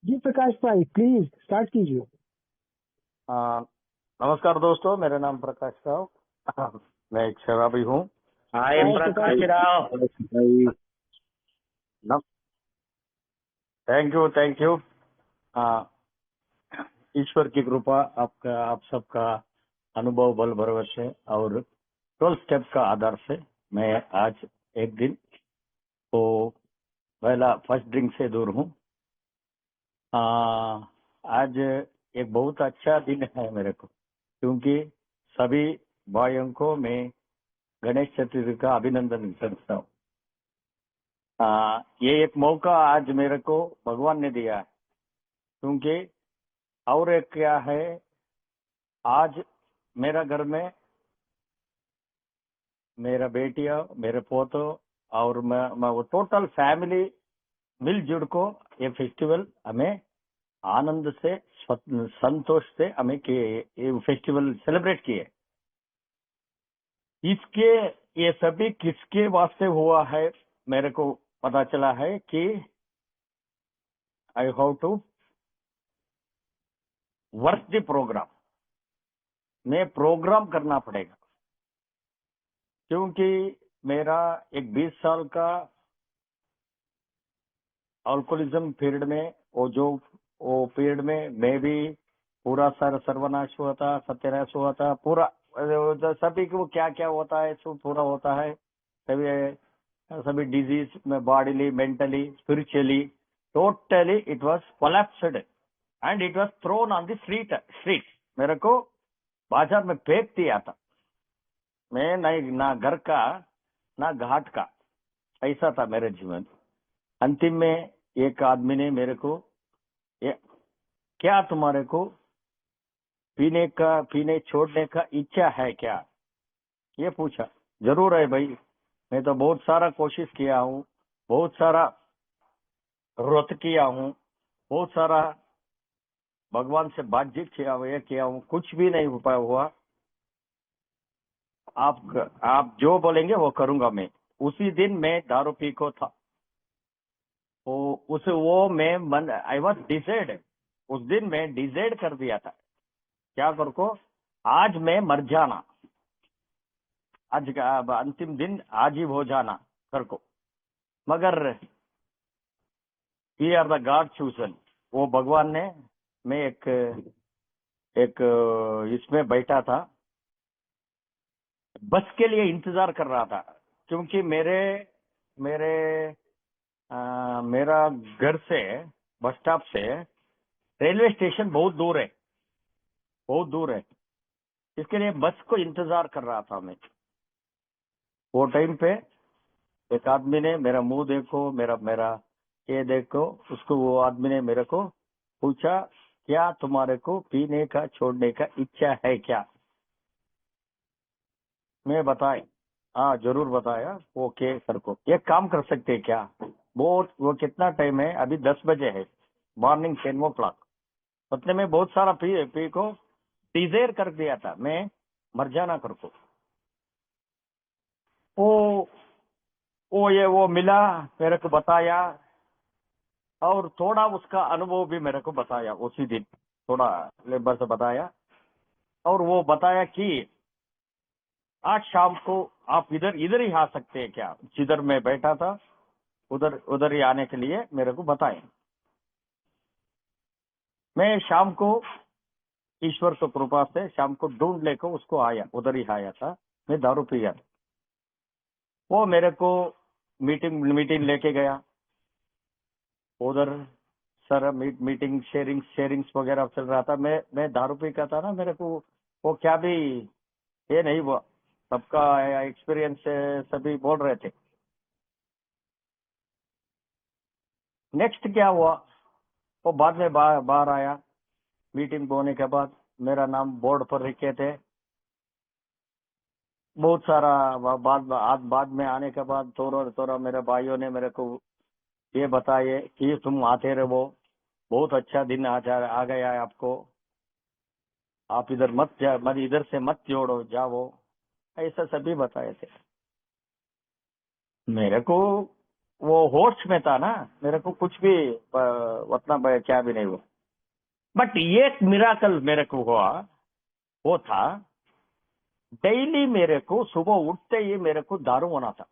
जी प्रकाश भाई, please start कीजिए। हाँ, नमस्कार दोस्तों, मेरा नाम प्रकाश राव। मैं एक शराबी हूँ। Hi hi Prakash Prakash. Rao. Thank you thank you. हाँ, ईश्वर की कृपा, आपका आप सबका अनुभव बल भरवसे और 12 स्टेप का आधार से मैं आज एक दिन तो पहला फर्स्ट ड्रिंक से दूर हूँ। आज एक बहुत अच्छा दिन है मेरे को, क्योंकि सभी भाइयों को मैं गणेश चतुर्थी का अभिनंदन करता हूँ। ये एक मौका आज मेरे को भगवान ने दिया है, क्योंकि और एक क्या है, आज मेरा घर में मेरा बेटिया, मेरे पोतो और मैं वो टोटल फैमिली मिलजुल को ये फेस्टिवल हमें आनंद से संतोष से हमें ये फेस्टिवल सेलिब्रेट किए। इसके ये सभी किसके वास्ते हुआ है मेरे को पता चला है कि I have to work the programme में प्रोग्राम करना पड़ेगा, क्योंकि मेरा एक 20 साल का अल्कोहलिज्म पीरियड में वो पीरियड में मैं भी पूरा सर्वनाश हुआ था, सत्यानाश हुआ था पूरा। सभी को क्या क्या होता है सब पूरा होता है, सभी डिजीज में bodily, mentally, spiritually, totally it was collapsed and it was thrown on the street. मेरे को बाजार में फेंक दिया था। मैं नहीं, ना घर का ना घाट का, ऐसा था मेरे जीवन। अंतिम में एक आदमी ने मेरे को क्या तुम्हारे को पीने छोड़ने का इच्छा है क्या, ये पूछा। जरूर है भाई, मैं तो बहुत सारा कोशिश किया हूँ, बहुत सारा व्रत किया हूँ, बहुत सारा भगवान से बातचीत किया हूँ, कुछ भी नहीं हो पाया हुआ। आप जो बोलेंगे वो करूंगा मैं। उसी दिन मैं दारू पी को था, वो मैं मन आई वॉज डिसाइड, उस दिन मैं डिसाइड कर दिया था क्या कर को, आज मैं मर जाना, आज का अंतिम दिन आज ही हो जाना कर को। मगर we are the god chosen, वो भगवान ने, मैं एक इसमें बैठा था, बस के लिए इंतजार कर रहा था, क्योंकि मेरे मेरे मेरा घर से, बस स्टॉप से रेलवे स्टेशन बहुत दूर है, बहुत दूर है। इसके लिए बस को इंतजार कर रहा था मैं। वो टाइम पे एक आदमी ने मेरा मुंह देखो, मेरा मेरा ये देखो, उसको वो आदमी ने मेरे को पूछा, क्या तुम्हारे को पीने का छोड़ने का इच्छा है क्या। मैं बताए, हाँ जरूर बताया। वो के सर को एक काम कर सकते हैं क्या, वो कितना टाइम है, अभी 10 बजे है, मॉर्निंग 10 o'clock। उतने में बहुत सारा पी को डिजायर कर दिया था मैं मर जाना कर को। वो वो मिला, मेरे को बताया, और थोड़ा उसका अनुभव भी मेरे को बताया उसी दिन, थोड़ा लेबर से बताया। और वो बताया कि आज शाम को आप इधर इधर ही आ सकते हैं क्या, जिधर मैं बैठा था उधर उधर ही आने के लिए मेरे को बताएं। मैं शाम को ईश्वर की कृपा से शाम को ढूंढ लेकर उसको आया, उधर ही आया था। मैं दारू पिया था, वो मेरे को मीटिंग लेके गया उधर। सर मीटिंग शेयरिंग्स वगैरह चल रहा था। मैं दारू पी का था ना, मेरे को वो क्या भी ये नहीं हुआ, सबका एक्सपीरियंस सभी बोल रहे थे। नेक्स्ट क्या हुआ, वो बाद में बाहर आया, मीटिंग होने के बाद मेरा नाम बोर्ड पर लिखे थे। बहुत सारा बाद में आने के बाद थोड़ा मेरे भाइयों ने मेरे को ये बताए कि तुम आते रहो, बहुत अच्छा दिन आ गया है आपको, आप इधर मत इधर से मत जोड़ो जाओ, ऐसा सभी बताए थे मेरे को। वो होश में था ना, मेरे को कुछ भी उतना क्या भी नहीं हुआ। बट एक मिराकल मेरे को हुआ, वो था डेली मेरे को सुबह उठते ही मेरे को दारू होना था,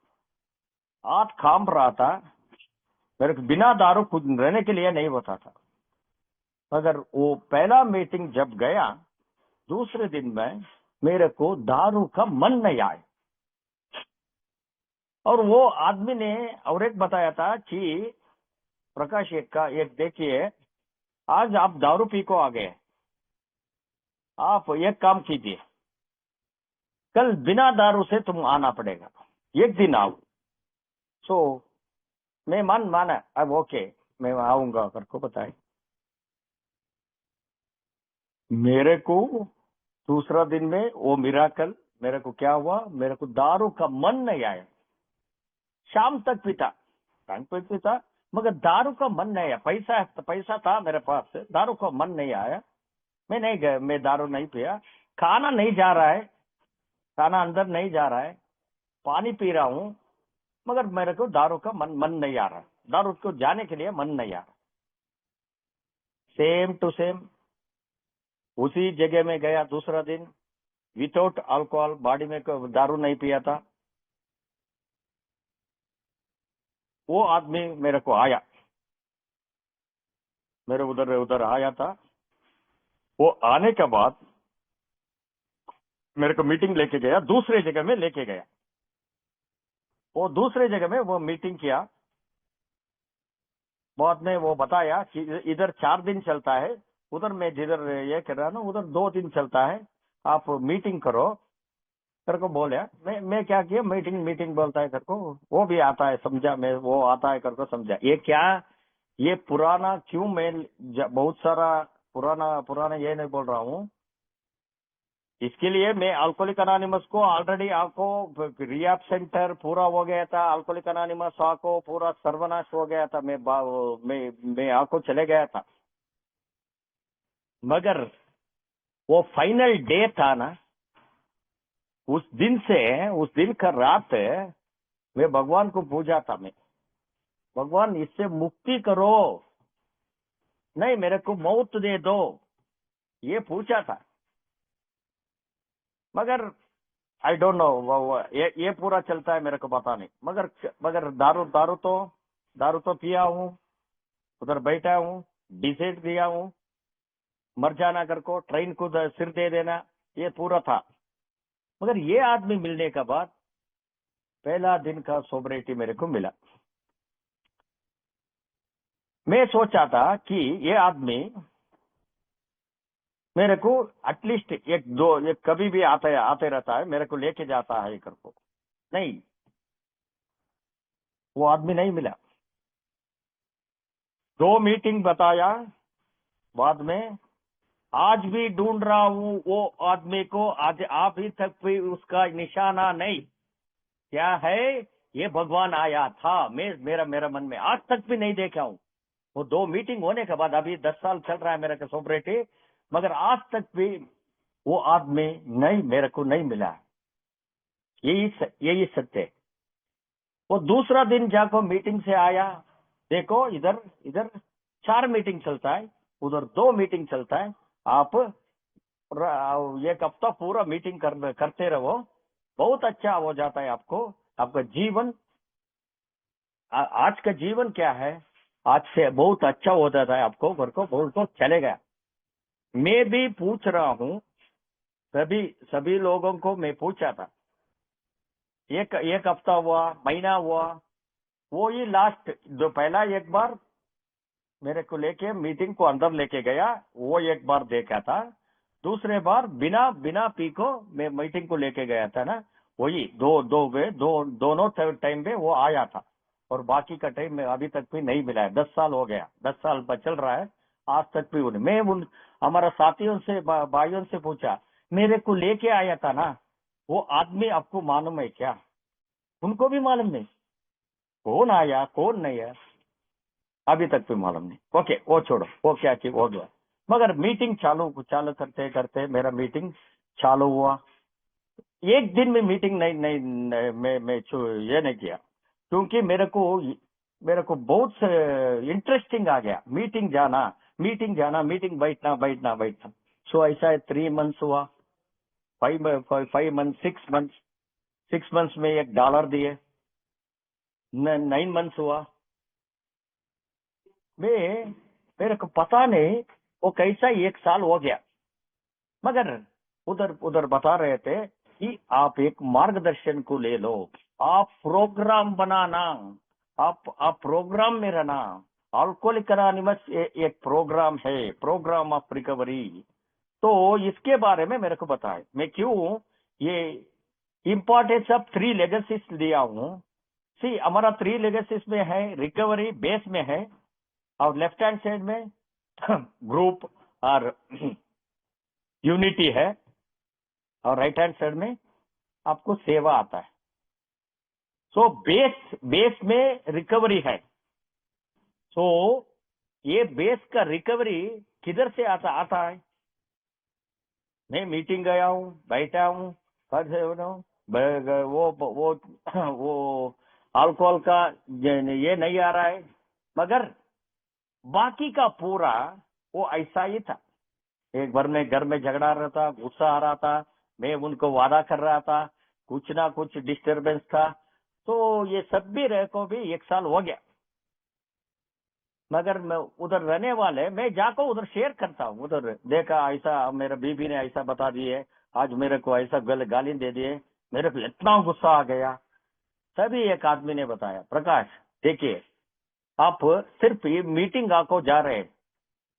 हाथ कांप रहा था, मेरे को बिना दारू कुछ रहने के लिए नहीं होता था। मगर वो पहला मीटिंग जब गया, दूसरे दिन में मेरे को दारू का मन नहीं आया। और वो आदमी ने और एक बताया था कि प्रकाश एक देखिए, आज आप दारू पी को आ गए, आप एक काम कीजिए, कल बिना दारू से तुम आना पड़ेगा, एक दिन आओ। सो मैं माना, अब ओके मैं आऊंगा करके बताए। मेरे को दूसरा दिन में वो मिराकल, मेरे को क्या हुआ, मेरे को दारू का मन नहीं आया। शाम तक पीता, टाइम पे पीता, मगर दारू का मन नहीं आया। पैसा था मेरे पास, दारू का मन नहीं आया। मैं नहीं गया, मैं दारू नहीं पिया। खाना नहीं जा रहा है, खाना अंदर नहीं जा रहा है, पानी पी रहा हूं, मगर मेरे को दारू का मन नहीं आ रहा, दारू को जाने के लिए मन नहीं आ रहा। सेम टू सेम उसी जगह में गया दूसरा दिन, विदाउट अल्कोहल, बॉडी में दारू नहीं पिया था। वो आदमी मेरे को आया, मेरे उधर उधर आया था। वो आने के बाद मेरे को मीटिंग लेके गया, दूसरे जगह में लेके गया। वो दूसरे जगह में वो मीटिंग किया, बाद में वो बताया कि इधर 4 दिन चलता है, उधर मैं जिधर ये कर रहा ना उधर 2 दिन चलता है, आप मीटिंग करो। तेरे को बोला, मैं क्या किया, मीटिंग मीटिंग बोलता है तेरे को, वो भी आता है समझा, मैं वो आता है कर को समझा। ये क्या, ये पुराना क्यों, मैं बहुत सारा पुराना पुराना ये नहीं बोल रहा हूँ। इसके लिए मैं अल्कोहलिक अनोनिमस को ऑलरेडी आपको रिहैब सेंटर पूरा हो गया था, अल्कोहलिक अनोनिमस आपको पूरा सर्वनाश हो गया था, मैं आपको चले गया था। मगर वो फाइनल डे था ना, उस दिन का रात मैं भगवान को पूजा था, मैं भगवान इससे मुक्ति करो, नहीं मेरे को मौत दे दो, ये पूछा था। मगर आई डोंट नो ये पूरा चलता है मेरे को पता नहीं। मगर दारू तो पिया हूँ, उधर बैठा हूँ, डिसाइड दिया हूँ, मर जाना कर को, ट्रेन को सिर दे देना, ये पूरा था। मगर ये आदमी मिलने के बाद पहला दिन का सोबरिटी मेरे को मिला। मैं सोचा था कि ये आदमी मेरे को एटलीस्ट एक कभी भी आते रहता है, मेरे को लेके जाता है कर को। नहीं, वो आदमी नहीं मिला। 2 मीटिंग बताया, बाद में आज भी ढूंढ रहा हूं वो आदमी को, आज अभी तक भी उसका निशाना नहीं। क्या है, ये भगवान आया था, मेरा मेरा मन में आज तक भी नहीं देखा हूं। वो 2 मीटिंग होने के बाद अभी 10 साल चल रहा है मेरा सोबरिटी, मगर आज तक भी वो आदमी नहीं, मेरे को नहीं मिला। यही सत्य है। वो दूसरा दिन जाको मीटिंग से आया, देखो इधर इधर 4 मीटिंग चलता है, उधर 2 मीटिंग चलता है, आप एक हफ्ता पूरा मीटिंग करते रहो, बहुत अच्छा हो जाता है आपको। आपका जीवन, आज का जीवन क्या है, आज से बहुत अच्छा हो जाता है आपको, घर को बहुत तो चलेगा। मैं भी पूछ रहा हूँ, सभी लोगों को मैं पूछा था, एक हफ्ता हुआ, महीना हुआ, वो ही लास्ट जो पहला एक बार मेरे को लेके मीटिंग को अंदर लेके गया, वो एक बार देखा था। दूसरे बार बिना बिना पी को मैं मीटिंग को लेके गया था ना, वही दोनों टाइम पे वो आया था। और बाकी का टाइम में अभी तक भी नहीं मिला है, 10 साल हो गया, 10 साल पर चल रहा है, आज तक भी उन्हें। मैं उन हमारा साथियों से भाइयों से पूछा, मेरे को लेके आया था ना वो आदमी, आपको मालूम है क्या? उनको भी मालूम नहीं कौन आया कौन नहीं है, अभी तक भी मालूम नहीं। ओके, वो छोड़ो, वो क्या कि हो गया। मगर मीटिंग चालू करते करते मेरा मीटिंग चालू हुआ। एक दिन में मीटिंग नहीं नहीं, नहीं मैं ये नहीं किया, क्योंकि मेरे को मेरे को बहुत इंटरेस्टिंग आ गया। मीटिंग जाना, मीटिंग जाना, मीटिंग बैठना बैठना बैठना। सो ऐसा है, 3 मंथ्स हुआ, 5 मंथ, 6 मंथ, 6 मंथ्स में $1 दिए। 9 मंथ्स हुआ। मैं मेरे को पता नहीं वो कैसा 1 साल हो गया। मगर उधर उधर बता रहे थे कि आप एक मार्गदर्शन को ले लो, आप प्रोग्राम बनाना, आप प्रोग्राम में रहना। अल्कोहलिक अनोनिमस एक प्रोग्राम है, प्रोग्राम ऑफ रिकवरी। तो इसके बारे में मेरे को बताए। मैं क्यों ये इंपॉर्टेंस ऑफ 3 लेगेसीज दिया हूँ। सी, हमारा 3 लेगेसीज में है, रिकवरी बेस में है, और लेफ्ट हैंड साइड में ग्रुप और यूनिटी है, और राइट हैंड साइड में आपको सेवा आता है। सो बेस बेस में रिकवरी है। सो ये बेस का रिकवरी किधर से आता है? मैं मीटिंग गया हूँ, बैठा हूँ, वो अल्कोहल का ये नहीं आ रहा है, मगर बाकी का पूरा वो ऐसा ही था। एक बार में घर में झगड़ा रहा था, गुस्सा आ रहा था, मैं उनको वादा कर रहा था, कुछ ना कुछ डिस्टरबेंस था। तो ये सब भी रह को भी 1 साल हो गया। मगर मैं उधर रहने वाले, मैं जाकर उधर शेयर करता हूँ, उधर देखा ऐसा मेरा बीबी ने ऐसा बता दिए, आज मेरे को ऐसा गाली दे दिए, मेरे को इतना गुस्सा आ गया। तभी एक आदमी ने बताया, प्रकाश देखिए, आप सिर्फ ये मीटिंग आको जा रहे हैं,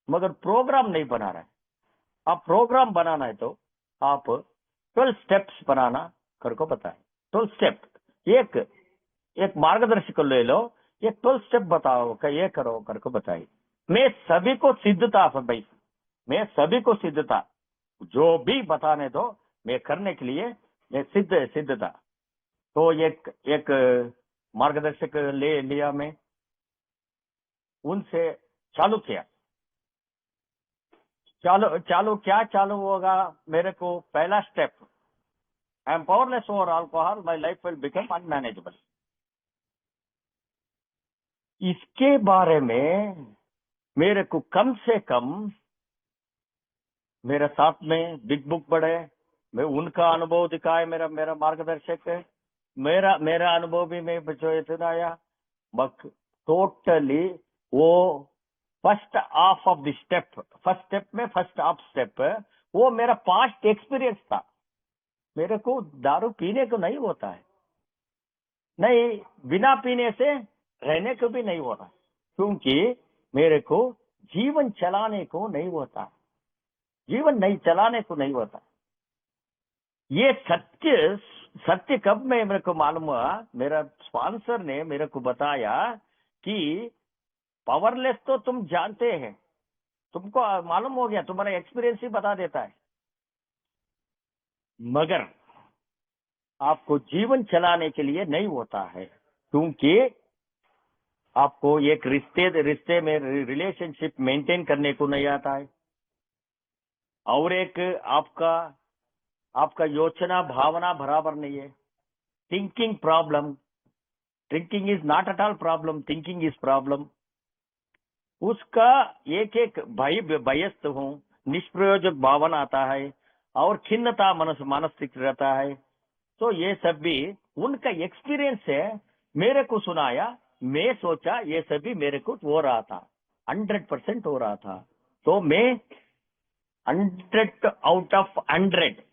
मगर प्रोग्राम नहीं बना रहे। आप प्रोग्राम बनाना है तो आप 12 स्टेप्स बनाना करको बताए। 12 स्टेप, एक एक मार्गदर्शक ले लो, ये 12 स्टेप बताओ का ये करो करको बताइए। मैं सभी को सिद्धता भाई, मैं सभी को सिद्धता, जो भी बताने दो मैं करने के लिए मैं सिद्धता। तो एक एक मार्गदर्शक ले लिया, मैं उनसे चालू किया। चालू चालू क्या चालू होगा? मेरे को पहला step, I am powerless over alcohol, my life will become unmanageable. इसके बारे में मेरे को कम से कम, मेरे साथ में बिग बुक पढ़े, मैं उनका अनुभव दिखाए, मेरा मेरा मार्गदर्शक है, मेरा मेरा अनुभव भी मैं जो इतना आया। बस टोटली वो first half of the step, first step में फर्स्ट हाफ स्टेप, वो मेरा पास्ट एक्सपीरियंस था। मेरे को दारू पीने को नहीं होता है, नहीं बिना पीने से रहने को भी नहीं होता, क्योंकि मेरे को जीवन चलाने को नहीं होता, जीवन नहीं चलाने को नहीं होता। ये सत्य सत्य कब में मेरे को मालूम हुआ? मेरा स्पॉन्सर ने मेरे को बताया कि पावरलेस तो तुम जानते हैं, तुमको मालूम हो गया, तुम्हारा एक्सपीरियंस ही बता देता है, मगर आपको जीवन चलाने के लिए नहीं होता है, क्योंकि आपको एक रिश्ते में रिलेशनशिप मेंटेन करने को नहीं आता है, और एक आपका आपका योजना भावना बराबर नहीं है। Thinking problem, thinking is not at all problem, thinking is problem. उसका एक एक भाई व्यस्त हूँ, निष्प्रयोजक भावना आता है, और खिन्नता मानसिक रहता है। तो ये सब भी उनका एक्सपीरियंस है, मेरे को सुनाया। मैं सोचा ये सभी मेरे को हो रहा था, 100% हो रहा था। तो मैं 100 आउट ऑफ 100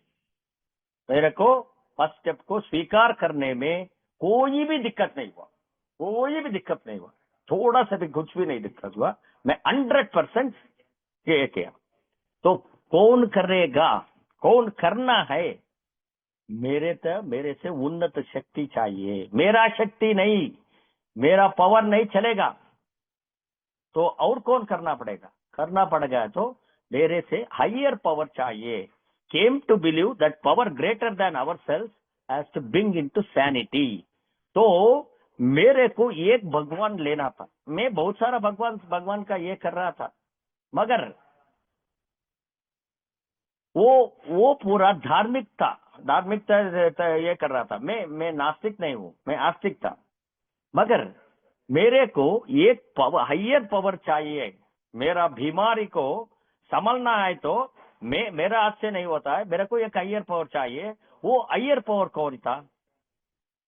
मेरे को फर्स्ट स्टेप को स्वीकार करने में कोई भी दिक्कत नहीं हुआ, कोई भी दिक्कत नहीं हुआ, थोड़ा सा भी कुछ भी नहीं दिक्कत हुआ। मैं 100% ये किया। तो कौन करेगा, कौन करना है? मेरे से उन्नत शक्ति चाहिए, मेरा शक्ति नहीं, मेरा पावर नहीं चलेगा। तो और कौन करना पड़ेगा? करना पड़ेगा तो मेरे से हायर पावर चाहिए। Came to believe that power greater than our self has to bring into sanity. तो मेरे को एक भगवान लेना था। मैं बहुत सारा भगवान का ये कर रहा था, मगर वो पूरा धार्मिकता ये कर रहा था। मैं नास्तिक नहीं हूं, मैं आस्तिक था। मगर मेरे को एक हायर पावर चाहिए। मेरा बीमारी को संभलना है तो मेरा हाथ से नहीं होता है, मेरे को एक हायर पावर चाहिए। वो हायर पावर कौन था?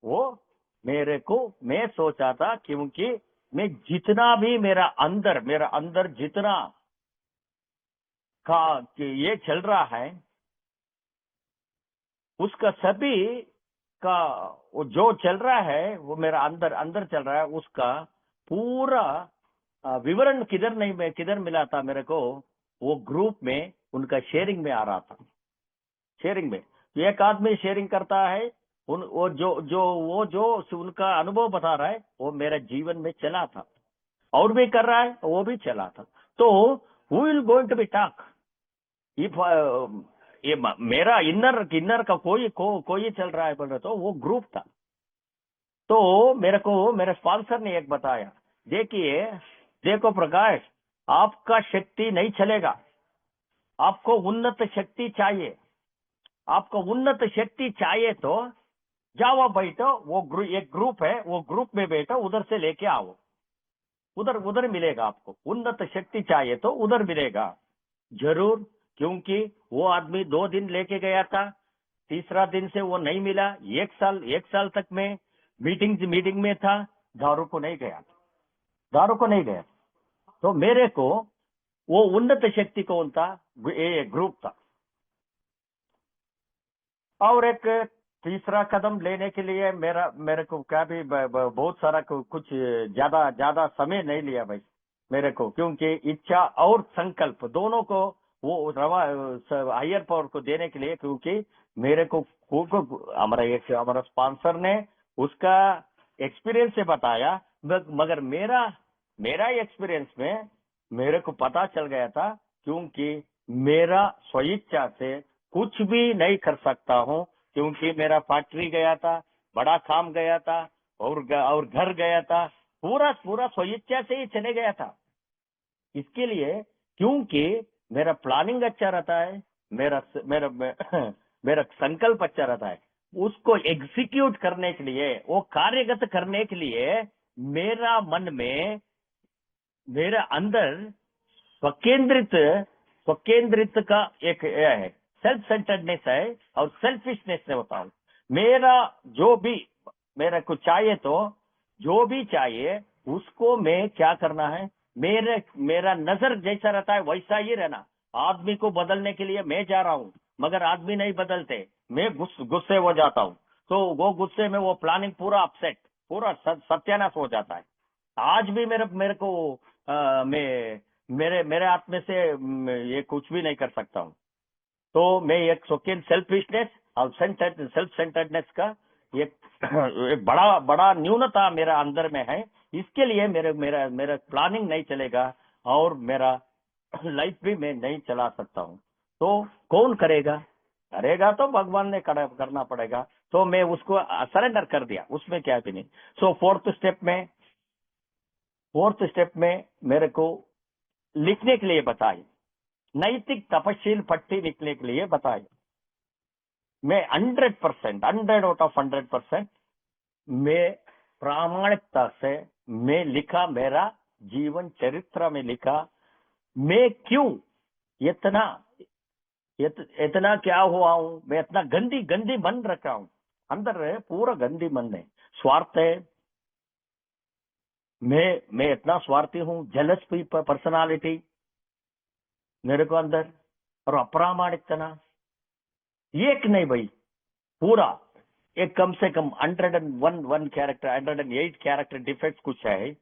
वो मेरे को, मैं सोचा था क्योंकि मैं जितना भी मेरा अंदर जितना का ये चल रहा है, उसका सभी का वो जो चल रहा है वो मेरा अंदर अंदर चल रहा है। उसका पूरा विवरण किधर मिला था मेरे को? वो ग्रुप में उनका शेयरिंग में आ रहा था। शेयरिंग में एक आदमी शेयरिंग करता है, वो जो उनका अनुभव बता रहा है वो मेरा जीवन में चला था, और भी कर रहा है, वो भी चला था। तो who will going to be talk if ये मेरा इनर का कोई चल रहा है बोले तो वो ग्रुप था। तो मेरे को मेरे स्पॉन्सर ने एक बताया, देखिए देखो प्रकाश, आपका शक्ति नहीं चलेगा, आपको उन्नत शक्ति चाहिए। आपको उन्नत शक्ति चाहिए तो जाओ बैठो, एक ग्रुप है, वो ग्रुप में बैठो, उधर से लेके आओ, उधर उधर मिलेगा आपको। उन्नत शक्ति चाहिए तो उधर मिलेगा जरूर। क्योंकि वो आदमी 2 दिन लेके गया था, तीसरा दिन से वो नहीं मिला। 1 साल तक में मीटिंग में था, दारू को नहीं गया, दारू को नहीं गया। तो मेरे को वो उन्नत शक्ति कौन था? ये ग्रुप था। और एक तीसरा कदम लेने के लिए मेरे को क्या भी बहुत सारा कुछ ज्यादा ज्यादा समय नहीं लिया भाई मेरे को, क्योंकि इच्छा और संकल्प दोनों को वो हायर पावर को देने के लिए। क्योंकि मेरे को हमारा स्पॉन्सर ने उसका एक्सपीरियंस से बताया, मगर मेरा मेरा एक्सपीरियंस में मेरे को पता चल गया था, क्योंकि मेरा स्वेच्छा से कुछ भी नहीं कर सकता हूं। क्योंकि मेरा फैक्ट्री गया था, बड़ा काम गया था, और घर गया था, पूरा पूरा स्वेच्छा से ही चले गया था। इसके लिए क्योंकि मेरा प्लानिंग अच्छा रहता है, मेरा मेरा मेरा संकल्प अच्छा रहता है, उसको एग्जीक्यूट करने के लिए, वो कार्यगत करने के लिए मेरा मन में, मेरे अंदर स्वकेंद्रित स्वकेंद्रित का एक है, सेल्फ सेंटर्डनेस है और सेल्फिशनेस से होता हूं। मेरा जो भी मेरे को चाहिए, तो जो भी चाहिए उसको मैं क्या करना है, मेरा नजर जैसा रहता है वैसा ही रहना। आदमी को बदलने के लिए मैं जा रहा हूं, मगर आदमी नहीं बदलते, मैं गुस्से हो जाता हूं। तो वो गुस्से में वो प्लानिंग पूरा अपसेट, पूरा सत्यानाश हो जाता है। आज भी मेरे को मैं मेरे हाथ में से ये कुछ भी नहीं कर सकता हूँ। तो मैं एक शौकीन सेल्फिशनेस और सेल्फ सेंटर्डनेस का एक एक बड़ा बड़ा न्यूनता मेरा अंदर में है। इसके लिए मेरे मेरा मेरा प्लानिंग नहीं चलेगा, और मेरा लाइफ भी मैं नहीं चला सकता हूँ। तो कौन करेगा? करेगा तो भगवान ने करना पड़ेगा। तो मैं उसको सरेंडर कर दिया, उसमें क्या भी नहीं। सो फोर्थ स्टेप में मेरे को लिखने के लिए बताई, नैतिक तपशील पट्टी लिखने के लिए बताई। मैं 100%, 100 आउट ऑफ 100% मैं प्रामाणिकता से मैं लिखा, मेरा जीवन चरित्र में लिखा। मैं क्यों इतना इतना क्या हुआ हूं, मैं इतना गंदी गंदी मन रखा हूं, अंदर है पूरा गंदी मन है, स्वार्थ है। मैं इतना स्वार्थी हूं, जेलस पर्सनालिटी मेरे को अंदर, और अप्रामाणिकता। एक नहीं भाई, पूरा एक कम से कम 101 कैरेक्टर, 108 कैरेक्टर डिफेक्ट कुछ है,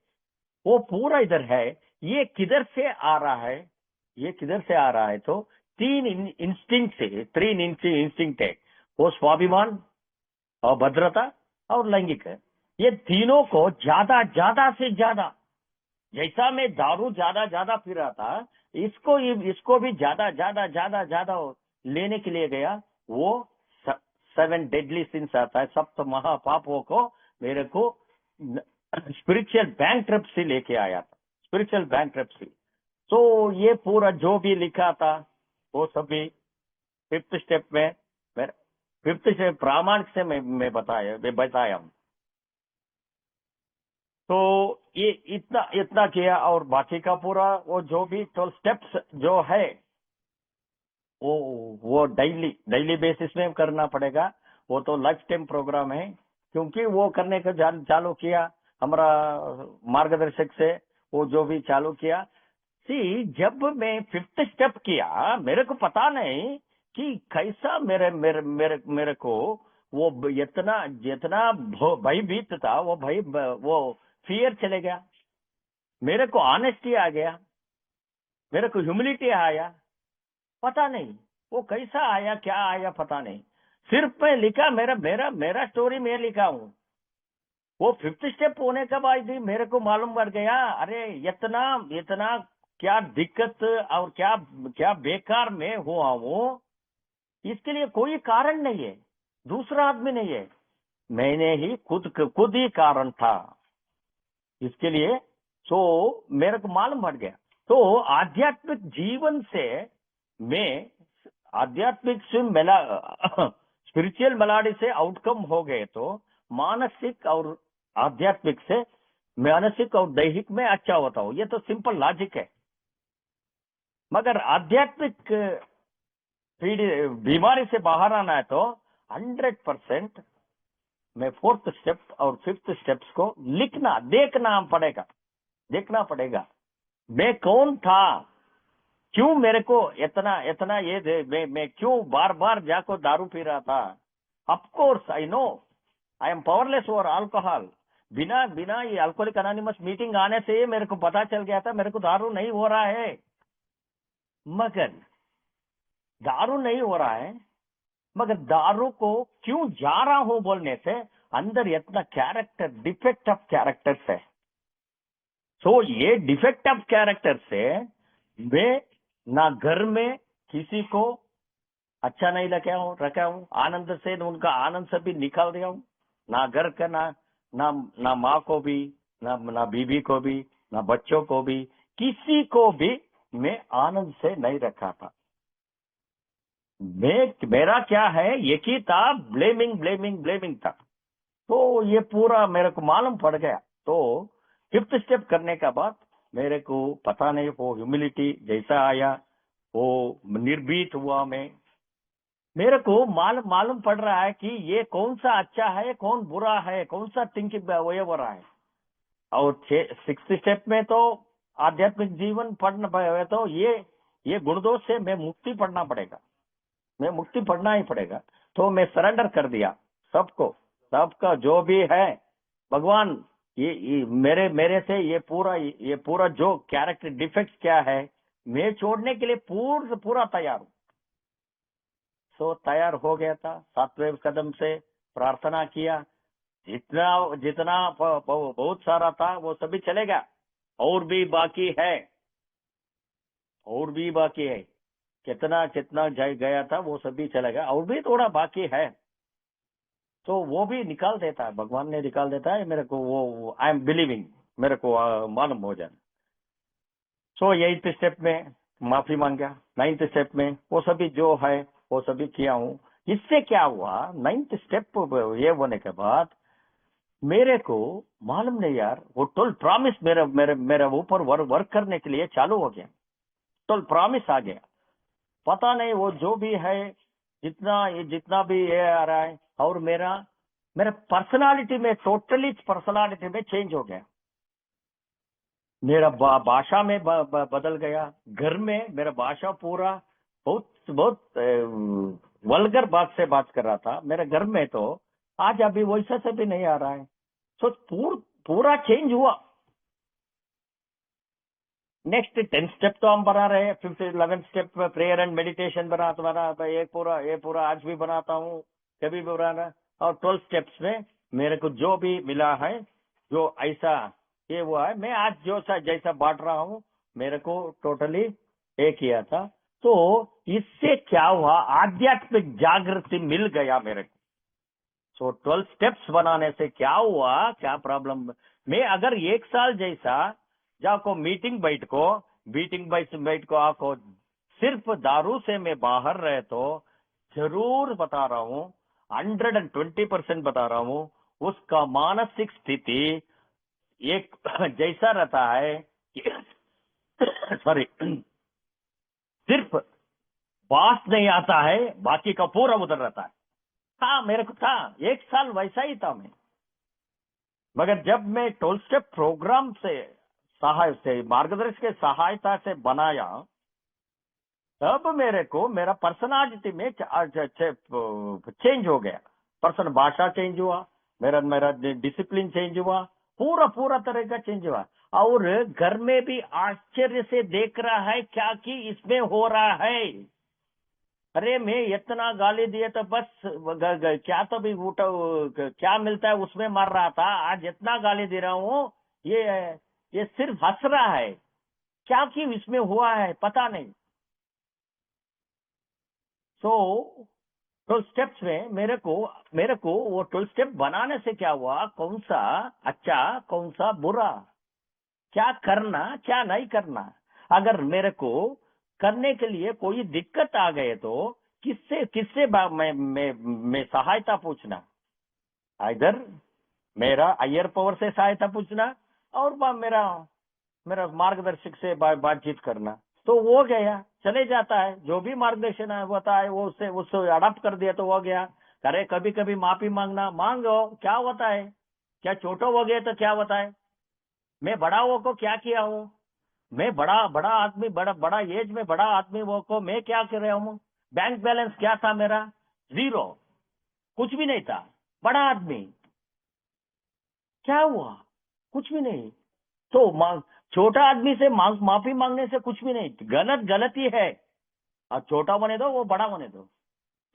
वो पूरा इधर है। ये किधर से आ रहा है? ये किधर से आ रहा है? तो 3 इंस्टिंक्ट है, वो स्वाभिमान और भद्रता और लैंगिक है। ये तीनों को ज्यादा ज्यादा से ज्यादा, जैसा मैं दारू ज्यादा ज्यादा पी रहा था, इसको भी ज्यादा ज्यादा ज्यादा ज्यादा लेने के लिए गया। वो 7 डेडली सिंस आता है, सप्त महापापों को मेरे को स्पिरिचुअल बैंकरप्सी लेके आया था, स्पिरिचुअल बैंकरप्सी। तो ये पूरा जो भी लिखा था वो सभी 5th स्टेप में, 5th स्टेप प्रामाणिक से मैं बताया हूं। तो ये इतना इतना किया, और बाकी का पूरा वो जो भी 12 स्टेप्स जो है वो डेली डेली बेसिस में करना पड़ेगा। वो तो लाइफ टाइम प्रोग्राम है, क्योंकि वो करने का चालू किया हमारा मार्गदर्शक से, वो जो भी चालू किया। सी, जब मैं 5th स्टेप किया, मेरे को पता नहीं कि कैसा मेरे मेरे मेरे मेरे को वो इतना जितना भयभीत था, वो भय वो फियर चले गया। मेरे को ऑनेस्टी आ गया, मेरे को ह्यूमिलिटी आया। पता नहीं वो कैसा आया, क्या आया, पता नहीं। सिर्फ मैं लिखा, मेरा मेरा मेरा स्टोरी मैं लिखा हूं। वो 5th स्टेप होने के बाद भी मेरे को मालूम पड़ गया, अरे इतना इतना क्या दिक्कत और क्या क्या बेकार में हुआ हूं। इसके लिए कोई कारण नहीं है, दूसरा आदमी नहीं है, मैंने ही खुद ही कारण था इसके लिए। तो मेरे को मालूम पड़ गया। तो आध्यात्मिक जीवन से मैं आध्यात्मिक से मिला स्पिरिचुअल मेलाडी से आउटकम हो गए, तो मानसिक और आध्यात्मिक से मानसिक और दैहिक में अच्छा होता हूं। ये तो सिंपल लॉजिक है। मगर आध्यात्मिक बीमारी से बाहर आना है तो 100% मैं 4th स्टेप और 5th स्टेप्स को लिखना देखना पड़ेगा। मैं कौन था, क्यों मेरे को इतना इतना मैं क्यों बार बार जाकर दारू पी रहा था। Of course I know I am powerless over alcohol. बिना बिना ये अल्कोहलिक अनोनिमस मीटिंग आने से ही मेरे को पता चल गया था मेरे को दारू नहीं हो रहा है। मगर दारू नहीं हो रहा है, मगर दारू को क्यों जा रहा हूं बोलने से अंदर इतना कैरेक्टर डिफेक्ट ऑफ कैरेक्टर्स है। सो ये डिफेक्ट ऑफ कैरेक्टर से मैं ना घर में किसी को अच्छा नहीं रखा हूं, आनंद से उनका आनंद से भी निकाल दिया हूं। ना घर का ना माँ को भी, ना बीबी को भी, ना बच्चों को भी, किसी को भी मैं आनंद से नहीं रखा था। मेरा क्या है, एक ही था, ब्लेमिंग था। तो ये पूरा मेरे को मालूम पड़ गया। तो 5th स्टेप करने का बाद मेरे को पता नहीं वो ह्यूमिलिटी जैसा आया, वो निर्भीत हुआ मैं। मेरे को मालूम पड़ रहा है कि ये कौन सा अच्छा है, कौन बुरा है, कौन सा थिंकिंग वो हो रहा है। और 6th स्टेप में तो आध्यात्मिक जीवन पढ़ना है, तो ये गुणदोष से मैं मुक्ति पढ़ना पड़ेगा, मैं मुक्ति पढ़ना ही पड़ेगा। तो मैं सरेंडर कर दिया सबको, सबका जो भी है भगवान, ये मेरे से ये पूरा जो कैरेक्टर डिफेक्ट क्या है, मैं छोड़ने के लिए पूरा तैयार हूं। सो तैयार हो गया था। 7वें कदम से प्रार्थना किया, जितना जितना बहुत सारा था वो सभी चलेगा, और भी बाकी है, और भी बाकी है। कितना कितना गया था वो सभी चलेगा, और भी थोड़ा बाकी है। तो वो भी निकाल देता है, भगवान ने निकाल देता है मेरे को। वो आई एम बिलीविंग, मेरे को मालूम हो जाए। सो 8th स्टेप में माफी मांगा, 9th स्टेप में वो सभी जो है वो सभी किया हूं। इससे क्या हुआ, 9th स्टेप ये होने के बाद मेरे को मालूम नहीं यार, वो 12 प्रॉमिस मेरे मेरे मेरे ऊपर वर्क करने के लिए चालू हो गया। 12 प्रॉमिस आ गया। पता नहीं वो जो भी है, जितना भी ये आ रहा है, और मेरा मेरा पर्सनालिटी में टोटली पर्सनालिटी में चेंज हो गया। मेरा भाषा में बदल गया। घर में मेरा भाषा पूरा बहुत बहुत वल्गर बात से बात कर रहा था मेरे घर में, तो आज अभी वैसा से भी नहीं आ रहा है। तो पूरा चेंज हुआ। नेक्स्ट 10 स्टेप तो हम बना रहे हैं। 5th 11th step prayer and meditation बना ये पूरा आज भी बनाता हूँ, कभी भी बनाना। और 12 स्टेप्स में मेरे को जो भी मिला है, जो ऐसा ये हुआ है, मैं आज जैसा बांट रहा हूँ, मेरे को टोटली एक किया था। तो इससे क्या हुआ, आध्यात्मिक जागृति मिल गया मेरे को। सो 12 स्टेप्स बनाने से क्या हुआ, क्या प्रॉब्लम, मैं अगर 1 साल जैसा जाको मीटिंग बैठ को आको सिर्फ दारू से मैं बाहर रहे, तो जरूर बता रहा हूं, 120% बता रहा हूं, उसका मानसिक स्थिति एक जैसा रहता है कि सॉरी, सिर्फ बास नहीं आता है, बाकी का पूरा उधर रहता है। हाँ, मेरे को था 1 साल वैसा ही था मैं। मगर जब मैं 12 स्टेप प्रोग्राम से मार्गदर्शन के सहायता से बनाया, तब मेरे को मेरा पर्सनालिटी में चेंज हो गया। पर्सन भाषा चेंज हुआ, मेरा मेरा डिसिप्लिन चेंज हुआ, पूरा पूरा तरह का चेंज हुआ। और घर में भी आश्चर्य से देख रहा है क्या कि इसमें हो रहा है। अरे मैं इतना गाली दिए तो बस क्या तो भी क्या मिलता है उसमें मर रहा था, आज इतना गाली दे रहा हूँ, ये सिर्फ हंस रहा है, क्या कि इसमें हुआ है पता नहीं। सो 12 स्टेप्स में मेरे को वो 12 स्टेप बनाने से क्या हुआ, कौन सा अच्छा कौन सा बुरा, क्या करना क्या नहीं करना। अगर मेरे को करने के लिए कोई दिक्कत आ गए तो किससे किससे मैं सहायता पूछना, इधर मेरा हायर पावर से सहायता पूछना और मेरा मेरा मार्गदर्शक से बातचीत करना, तो वो गया चले जाता है। जो भी मार्गदर्शन होता है वो उससे अडॉप्ट कर दिया तो हो गया। अरे कभी कभी माफी मांगना, मांगो, क्या होता है, क्या छोटा हो गया तो क्या होता है। मैं बड़ा हो को क्या किया हूँ, मैं बड़ा बड़ा आदमी, बड़ा बड़ा एज में बड़ा आदमी वो को मैं क्या कर रहा हूँ। बैंक बैलेंस क्या था मेरा, 0, कुछ भी नहीं था। बड़ा आदमी क्या हुआ, कुछ भी नहीं। तो छोटा आदमी से माफी मांगने से कुछ भी नहीं, गलती है। और छोटा बने दो वो बड़ा बने दो।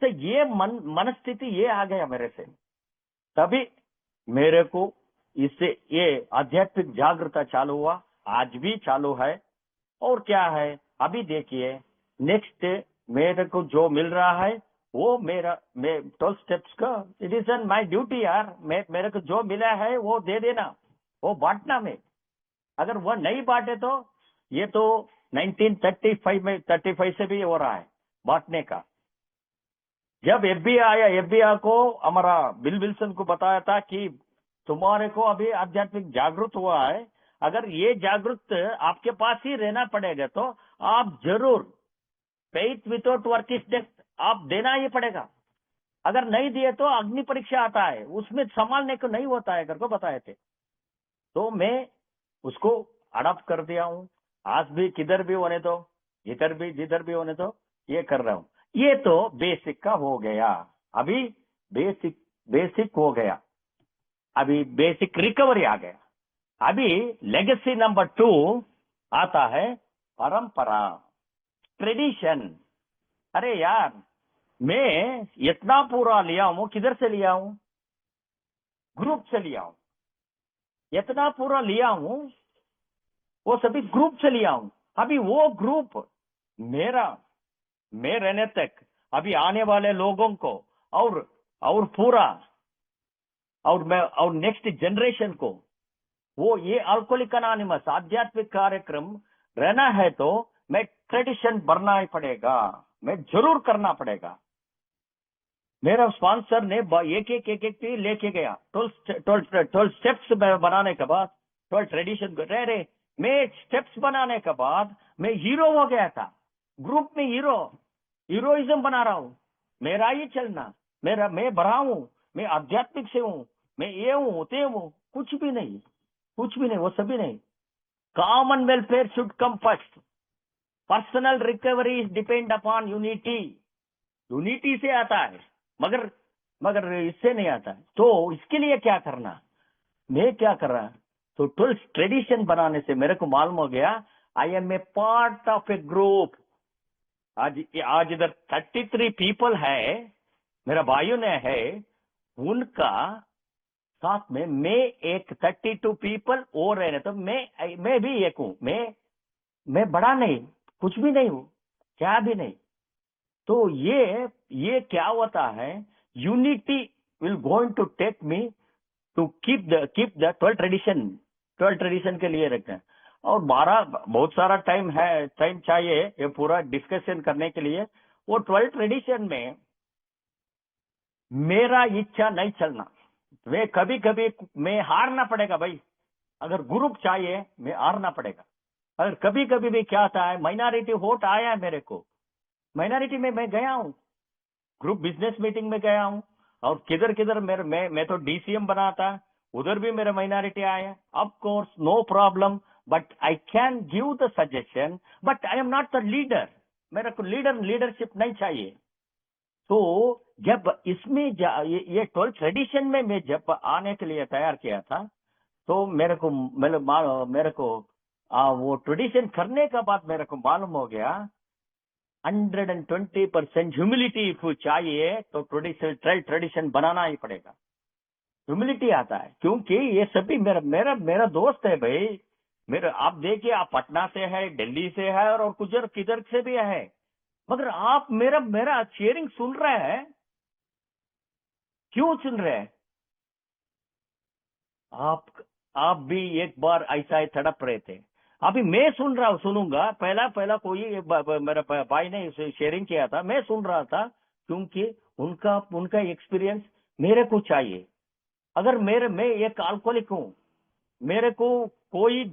तो ये मनस्थिति ये आ गया मेरे से, तभी मेरे को इससे ये आध्यात्मिक जागरूकता चालू हुआ, आज भी चालू है। और क्या है, अभी देखिए नेक्स्ट मेरे को जो मिल रहा है वो मैं 12 स्टेप्स का, it is an my duty यार। मेरे को जो मिला है वो दे देना, वो बांटना में। अगर वो नहीं बांटे तो ये तो 1935 में 35 से भी हो रहा है बांटने का। जब एफबीआई आया, एफबीआई को हमारा बिल विल्सन को बताया था कि तुम्हारे को अभी आध्यात्मिक जागरूक हुआ है, अगर ये जागरूक आपके पास ही रहना पड़ेगा तो आप जरूर faith without work is death, आप देना ही पड़ेगा। अगर नहीं दिए तो अग्नि परीक्षा आता है, उसमें संभालने को नहीं होता है, घर को बताए थे। तो मैं उसको अडॉप्ट कर दिया हूँ। आज भी किधर भी होने दो, इधर भी जिधर भी होने दो, ये कर रहा हूँ। ये तो बेसिक का हो गया। अभी बेसिक हो गया, अभी बेसिक रिकवरी आ गया। अभी लेगेसी नंबर 2 आता है, परंपरा, ट्रेडिशन। अरे यार मैं इतना पूरा लिया हूं, किधर से लिया हूं, ग्रुप से लिया हूं। इतना पूरा लिया हूं वो सभी ग्रुप से लिया हूं। अभी वो ग्रुप मेरा, मैं रहने तक अभी आने वाले लोगों को और पूरा और नेक्स्ट जनरेशन को वो ये अल्कोहलिक अनोनिमस आध्यात्मिक कार्यक्रम रहना है तो मैं ट्रेडिशन बनना ही पड़ेगा, मैं जरूर करना पड़ेगा। मेरा स्पॉन्सर ने एक लेके गया 12 स्टेप्स बनाने के बाद, 12 ट्रेडिशन को रे मैं स्टेप्स बनाने के बाद मैं हीरो हो गया था। ग्रुप में हीरोइज्म बना रहा हूं, मेरा ही चलना, मैं बड़ा हूं, मैं आध्यात्मिक से हूं, मैं ये हूं ते हूं, कुछ भी नहीं, कुछ भी नहीं, वो सभी नहीं। Common welfare should come first, personal recovery is depend upon unity. Unity से आता है, मगर मगर इससे नहीं आता है। तो इसके लिए क्या करना, मैं क्या कर रहा, तो 12 ट्रेडिशन बनाने से मेरे को मालूम हो गया I am a part of a group. आज इधर 33 पीपल है, मेरा भाइयों ने है, उनका साथ में मैं एक 32 पीपल और है, तो मैं भी एक हूं। मैं बड़ा नहीं, कुछ भी नहीं हूं, क्या भी नहीं। तो ये क्या होता है, unity will going to take me to keep the 12 tradition के लिए रखते हैं। और बहुत सारा टाइम चाहिए ये पूरा डिस्कशन करने के लिए। वो 12 ट्रेडिशन में मेरा इच्छा नहीं चलना, मैं कभी कभी मैं हारना पड़ेगा भाई, अगर ग्रुप चाहिए मैं हारना पड़ेगा। अगर कभी कभी भी क्या आता है, माइनॉरिटी वोट आया है मेरे को, माइनॉरिटी में मैं गया हूँ, ग्रुप बिजनेस मीटिंग में गया हूँ, और किधर किधर मेरे मैं तो डीसीएम बना था, उधर भी मेरा माइनॉरिटी आया। Of course no problem, but I can give the suggestion, but I am not the leader. मेरे को लीडरशिप नहीं चाहिए। तो जब इसमें ये 12 ट्रेडिशन में मैं जब आने के लिए तैयार किया था, तो मेरे को वो ट्रेडिशन करने का बाद मेरे को मालूम हो गया 120% ह्यूमिलिटी चाहिए, तो ट्रेडिशन बनाना ही पड़ेगा। ह्यूमिलिटी आता है, क्योंकि ये सभी मेरा मेरा मेरा दोस्त है भाई। मेरा आप देखिए, आप पटना से है, दिल्ली से है, और कुछ किधर से भी है, मगर आप मेरा मेरा शेयरिंग सुन रहे हैं। क्यों सुन रहे हैं? आप आप भी एक बार ऐसा ही तड़प रहे थे। अभी मैं सुनूंगा। पहला पहला कोई मेरा भाई ने शेयरिंग किया था, मैं सुन रहा था, क्योंकि उनका उनका एक्सपीरियंस मेरे को चाहिए। अगर मैं एक अल्कोहलिक हूँ, मेरे को कोई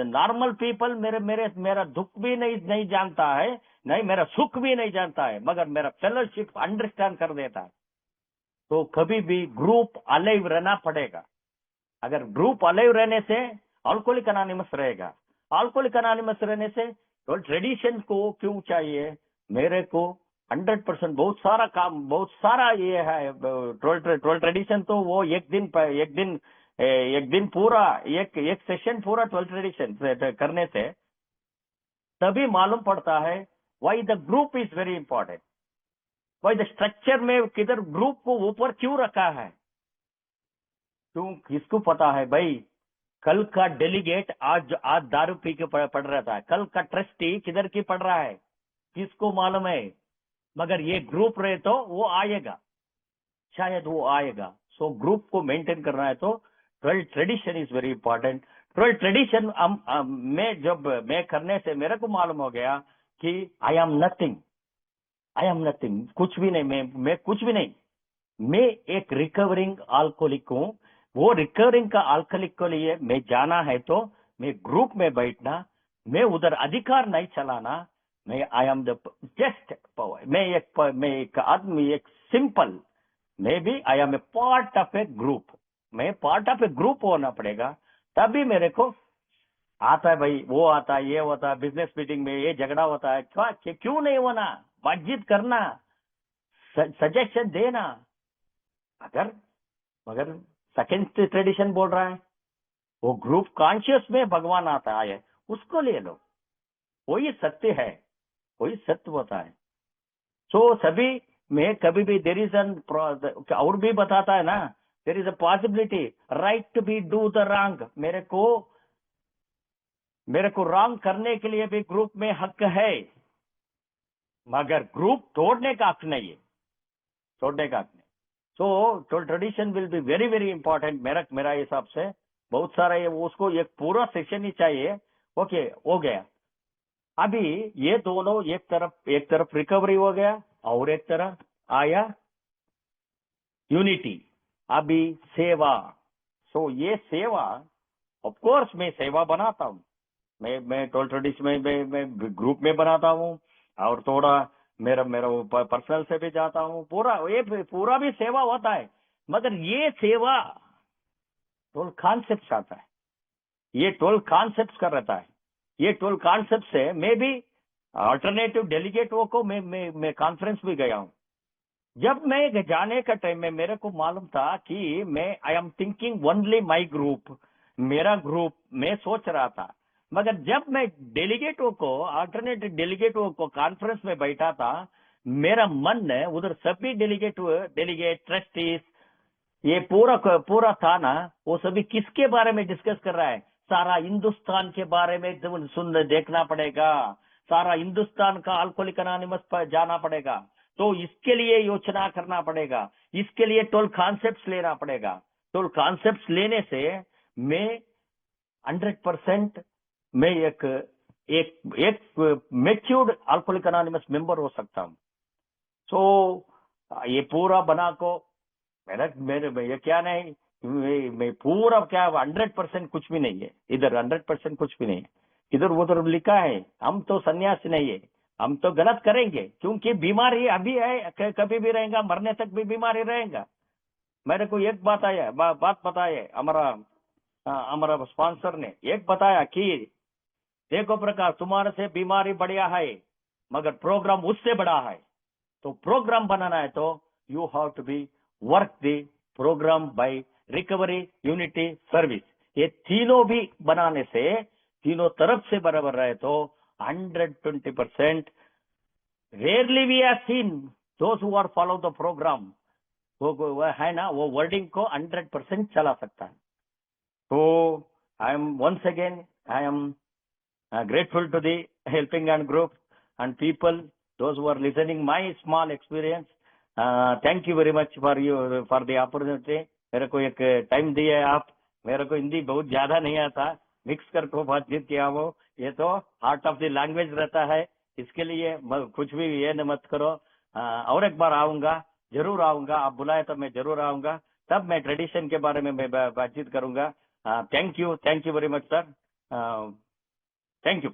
नॉर्मल पीपल मेरा दुख भी नहीं जानता है, नहीं मेरा सुख भी नहीं जानता है, मगर मेरा फेलोशिप अंडरस्टैंड कर देता है। तो कभी भी ग्रुप अलाइव रहना पड़ेगा। अगर ग्रुप अलाइव रहने से अल्कोहलिक अनोनिमस रहेगा, अल्कोहलिक अनोनिमस रहने से तो ट्रेडिशन को क्यों चाहिए मेरे को? 100% बहुत सारा ये है। ट्रोल ट्रेडिशन तो वो एक दिन पूरा एक सेशन पूरा 12 ट्रेडिशन करने से तभी मालूम पड़ता है why the group is very important, why the structure में किधर ग्रुप को ऊपर क्यों रखा है। क्यों, किसको पता है भाई? कल का डेलीगेट आज आज दारू पी के पढ़ रहा था, कल का ट्रस्टी किधर की पढ़ रहा है, किसको मालूम है? मगर ये ग्रुप रहे तो वो आएगा, शायद वो आएगा। सो ग्रुप को मेंटेन करना है तो 12 tradition is very important. 12 tradition में जब मैं करने से मेरे को मालूम हो गया कि आई एम नथिंग, कुछ भी नहीं, मैं कुछ भी नहीं। मैं एक रिकवरिंग अल्कोहलिक हूँ। वो रिकवरिंग का अल्कोहलिक के लिए मैं जाना है तो मैं ग्रुप में बैठना, मैं उधर अधिकार नहीं चलाना। मैं I am the just power. मैं एक आदमी, एक सिंपल, मैं भी I am a part of a group. मैं पार्ट ऑफ ए ग्रुप होना पड़ेगा, तभी मेरे को आता है भाई। वो आता है, ये होता है, बिजनेस मीटिंग में ये झगड़ा होता है, क्यों नहीं होना? बातचीत करना, सजेशन देना। अगर मगर सेकंड ट्रेडिशन बोल रहा है, वो ग्रुप कॉन्शियस में भगवान आता है, उसको ले लो। वही सत्य है, वही सत्य होता है। सो सभी में कभी भी देर इज एन, और भी बताता है ना, there is a possibility right to be do the wrong. मेरे को रॉन्ग करने के लिए भी ग्रुप में हक है, मगर ग्रुप तोड़ने का हक नहीं है, तोड़ने का हक नहीं। So tradition will be very very important मेरा हिसाब से। बहुत सारा ये उसको एक पूरा सेशन ही चाहिए। ओके, हो गया। अभी ये दोनों एक तरफ रिकवरी हो गया, और एक तरफ आया यूनिटी। अभी सेवा। सो ये सेवा, ऑफ कोर्स मैं सेवा बनाता हूँ। मैं 12 ट्रेडिशन में ग्रुप में बनाता हूँ, और थोड़ा मेरा मेरा पर्सनल से भी जाता हूँ। पूरा भी सेवा होता है, मगर ये सेवा 12 कॉन्सेप्ट आता है, ये 12 कॉन्सेप्ट कर रहता है। ये 12 कॉन्सेप्ट से मैं भी अल्टरनेटिव डेलीगेटों को मैं कॉन्फ्रेंस भी गया हूँ। जब मैं जाने का टाइम में मेरे को मालूम था कि मैं I am thinking only my group, मेरा ग्रुप मैं सोच रहा था। मगर जब मैं डेलीगेटों को, अल्टरनेटिव डेलीगेटों को कॉन्फ्रेंस में बैठा था, मेरा मन उधर सभी डेलीगेट ट्रस्टीज, ये पूरा था ना, वो सभी किसके बारे में डिस्कस कर रहा है? सारा हिंदुस्तान के बारे में देखना पड़ेगा। सारा हिंदुस्तान का अल्कोहलिक अनोनिमस पर जाना पड़ेगा। तो इसके लिए योजना करना पड़ेगा, इसके लिए 12 कॉन्सेप्ट्स लेना पड़ेगा। 12 कॉन्सेप्ट्स लेने से मैं 100% मैं एक मेच्योर्ड अल्कोहलिक अनोनिमस मेंबर हो सकता हूँ। सो ये पूरा बना को मेरे ये क्या नहीं, मैं पूरा क्या 100% कुछ भी नहीं है इधर, 100% कुछ भी नहीं है इधर उधर लिखा है। हम तो सन्यासी नहीं है, हम तो गलत करेंगे क्योंकि बीमारी अभी है, कभी भी रहेगा, मरने तक भी बीमारी रहेगा। मेरे को एक बात बात बताया हमारा स्पॉन्सर ने एक बताया कि देखो प्रकाश, तुम्हारे से बीमारी बढ़िया है मगर प्रोग्राम उससे बड़ा है। तो प्रोग्राम बनाना है तो you have to be work the programme by recovery unity service. ये तीनों भी बनाने से तीनों तरफ से बराबर रहे तो 120%। Rarely we have seen those who are follow the programme, वो है ना, वो वर्डिंग को 100% चला सकता है। तो I am once again I am grateful to the helping hand group and people, those who are listening my small experience. Thank you very much for the opportunity. मेरे को एक टाइम दिया है आप। मेरे को हिंदी बहुत ज्यादा नहीं आता, मिक्स करके बातचीत किया वो, ये तो हार्ट ऑफ द लैंग्वेज रहता है, इसके लिए कुछ भी ये न मत करो। और एक बार आऊंगा, जरूर आऊंगा, आप बुलाए तो मैं जरूर आऊंगा, तब मैं ट्रेडिशन के बारे में मैं बातचीत करूंगा। Thank you very much sir. Thank you.